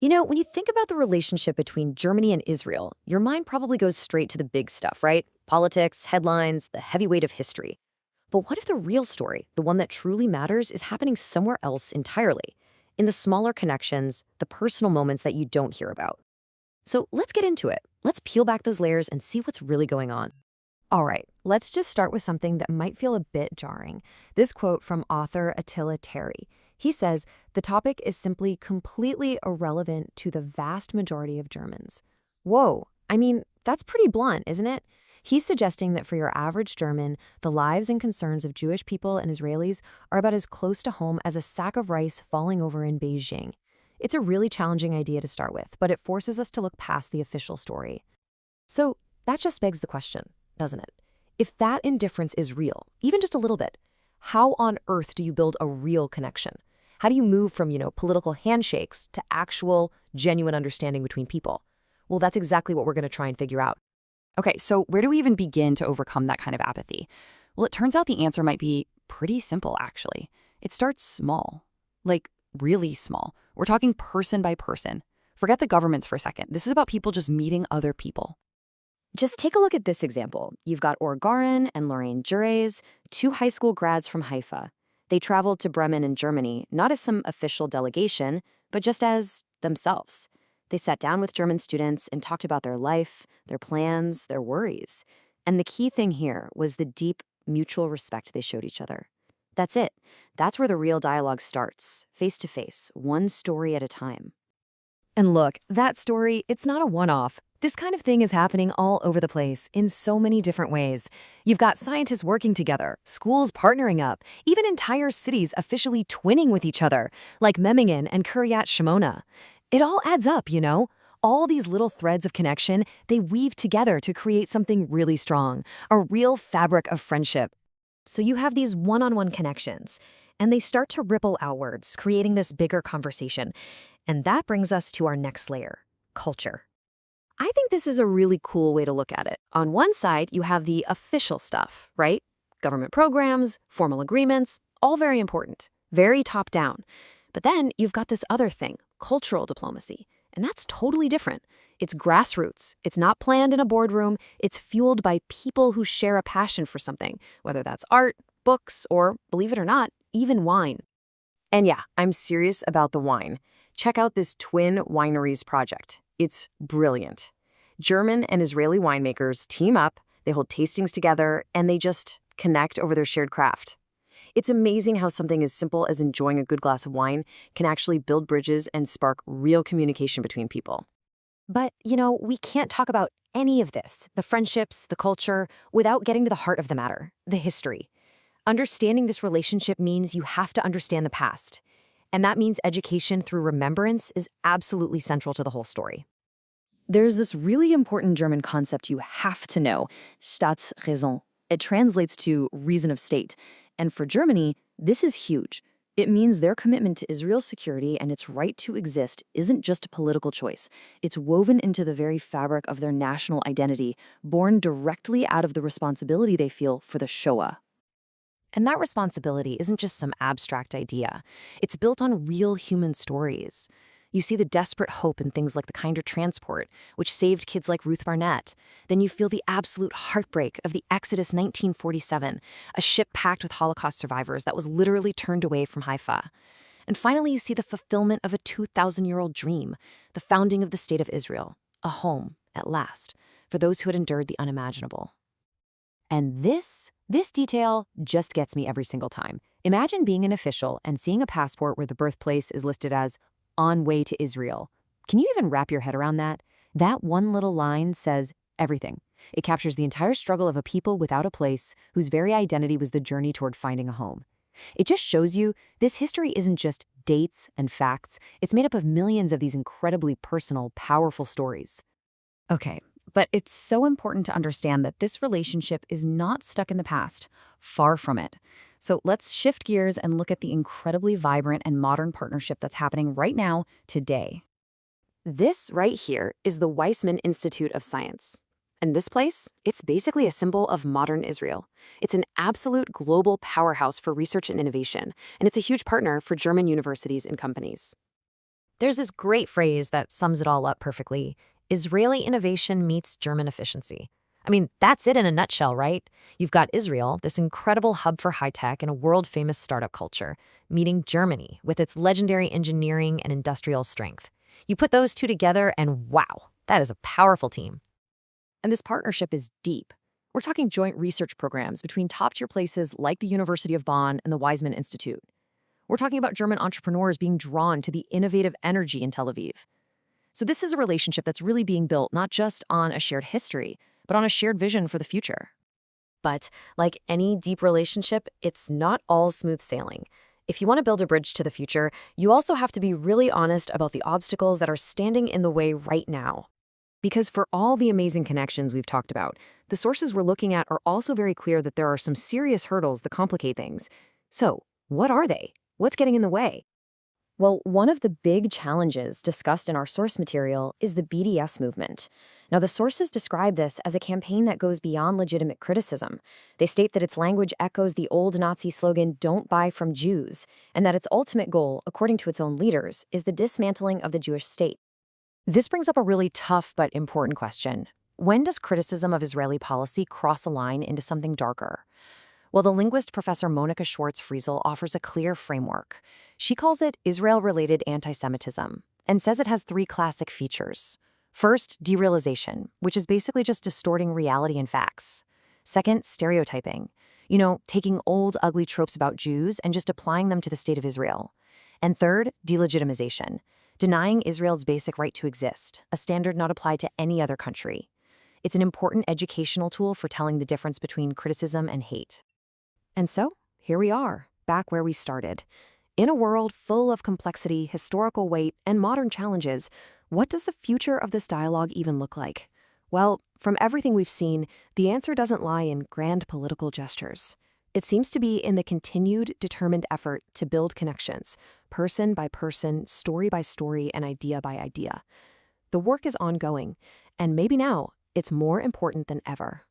When you think about the relationship between Germany and Israel, your mind probably goes straight to the big stuff, right? Politics, headlines, the heavy weight of history. But what if the real story, the one that truly matters, is happening somewhere else entirely? In the smaller connections, the personal moments that you don't hear about. So let's get into it. Let's peel back those layers and see what's really going on. All right, let's just start with something that might feel a bit jarring. This quote from author Attila Terry. He says, the topic is simply completely irrelevant to the vast majority of Germans. Whoa, I mean, that's pretty blunt, isn't it? He's suggesting that for your average German, the lives and concerns of Jewish people and Israelis are about as close to home as a sack of rice falling over in Beijing. It's a really challenging idea to start with, but it forces us to look past the official story. So that just begs the question, doesn't it? If that indifference is real, even just a little bit, how on earth do you build a real connection? How do you move from, political handshakes to actual, genuine understanding between people? Well, that's exactly what we're going to try and figure out. Okay, so where do we even begin to overcome that kind of apathy? Well, it turns out the answer might be pretty simple, actually. It starts small, like really small. We're talking person by person. Forget the governments for a second. This is about people just meeting other people. Just take a look at this example. You've got Orgarin and Lorraine Jures, two high school grads from Haifa. They traveled to Bremen in Germany, not as some official delegation, but just as themselves. They sat down with German students and talked about their life, their plans, their worries. And the key thing here was the deep mutual respect they showed each other. That's it. That's where the real dialogue starts, face to face, one story at a time. And look, that story, it's not a one-off. This kind of thing is happening all over the place in so many different ways. You've got scientists working together, schools partnering up, even entire cities officially twinning with each other, like Memmingen and Kiryat Shimona. It all adds up, All these little threads of connection, they weave together to create something really strong, a real fabric of friendship. So you have these one-on-one connections, and they start to ripple outwards, creating this bigger conversation. And that brings us to our next layer, culture. I think this is a really cool way to look at it. On one side, you have the official stuff, right? Government programs, formal agreements, all very important, very top down. But then you've got this other thing, cultural diplomacy, and that's totally different. It's grassroots. It's not planned in a boardroom. It's fueled by people who share a passion for something, whether that's art, books, or, believe it or not, even wine. And yeah, I'm serious about the wine. Check out this Twin Wineries project. It's brilliant. German and Israeli winemakers team up, they hold tastings together, and they just connect over their shared craft. It's amazing how something as simple as enjoying a good glass of wine can actually build bridges and spark real communication between people. But, we can't talk about any of this, the friendships, the culture, without getting to the heart of the matter, the history. Understanding this relationship means you have to understand the past. And that means education through remembrance is absolutely central to the whole story. There's this really important German concept you have to know, Staatsräson. It translates to reason of state. And for Germany, this is huge. It means their commitment to Israel's security and its right to exist isn't just a political choice. It's woven into the very fabric of their national identity, born directly out of the responsibility they feel for the Shoah. And that responsibility isn't just some abstract idea. It's built on real human stories. You see the desperate hope in things like the Kinder Transport, which saved kids like Ruth Barnett. Then you feel the absolute heartbreak of the Exodus 1947, a ship packed with Holocaust survivors that was literally turned away from Haifa. And finally, you see the fulfillment of a 2,000-year-old dream, the founding of the State of Israel, a home, at last, for those who had endured the unimaginable. And this detail just gets me every single time. Imagine being an official and seeing a passport where the birthplace is listed as on way to Israel. Can you even wrap your head around that? That one little line says everything. It captures the entire struggle of a people without a place whose very identity was the journey toward finding a home. It just shows you this history isn't just dates and facts. It's made up of millions of these incredibly personal, powerful stories. Okay, but it's so important to understand that this relationship is not stuck in the past. Far from it. So let's shift gears and look at the incredibly vibrant and modern partnership that's happening right now, today. This right here is the Weizmann Institute of Science. And this place, it's basically a symbol of modern Israel. It's an absolute global powerhouse for research and innovation, and it's a huge partner for German universities and companies. There's this great phrase that sums it all up perfectly: Israeli innovation meets German efficiency. I mean, that's it in a nutshell, right? You've got Israel, this incredible hub for high tech and a world famous startup culture, meeting Germany with its legendary engineering and industrial strength. You put those two together, and wow, that is a powerful team. And this partnership is deep. We're talking joint research programs between top tier places like the University of Bonn and the Weizmann Institute. We're talking about German entrepreneurs being drawn to the innovative energy in Tel Aviv. So, this is a relationship that's really being built not just on a shared history, but on a shared vision for the future. But, like any deep relationship, it's not all smooth sailing. If you want to build a bridge to the future, you also have to be really honest about the obstacles that are standing in the way right now. Because for all the amazing connections we've talked about, the sources we're looking at are also very clear that there are some serious hurdles that complicate things. So, what are they? What's getting in the way? Well, one of the big challenges discussed in our source material is the BDS movement. Now, the sources describe this as a campaign that goes beyond legitimate criticism. They state that its language echoes the old Nazi slogan, "Don't buy from Jews," and that its ultimate goal, according to its own leaders, is the dismantling of the Jewish state. This brings up a really tough but important question. When does criticism of Israeli policy cross a line into something darker? Well, the linguist Professor Monika Schwartz-Friesel offers a clear framework. She calls it Israel-related anti-Semitism and says it has three classic features. First, derealization, which is basically just distorting reality and facts. Second, stereotyping. Taking old, ugly tropes about Jews and just applying them to the state of Israel. And third, delegitimization, denying Israel's basic right to exist, a standard not applied to any other country. It's an important educational tool for telling the difference between criticism and hate. And so, here we are, back where we started. In a world full of complexity, historical weight, and modern challenges, what does the future of this dialogue even look like? Well, from everything we've seen, the answer doesn't lie in grand political gestures. It seems to be in the continued, determined effort to build connections, person by person, story by story, and idea by idea. The work is ongoing, and maybe now it's more important than ever.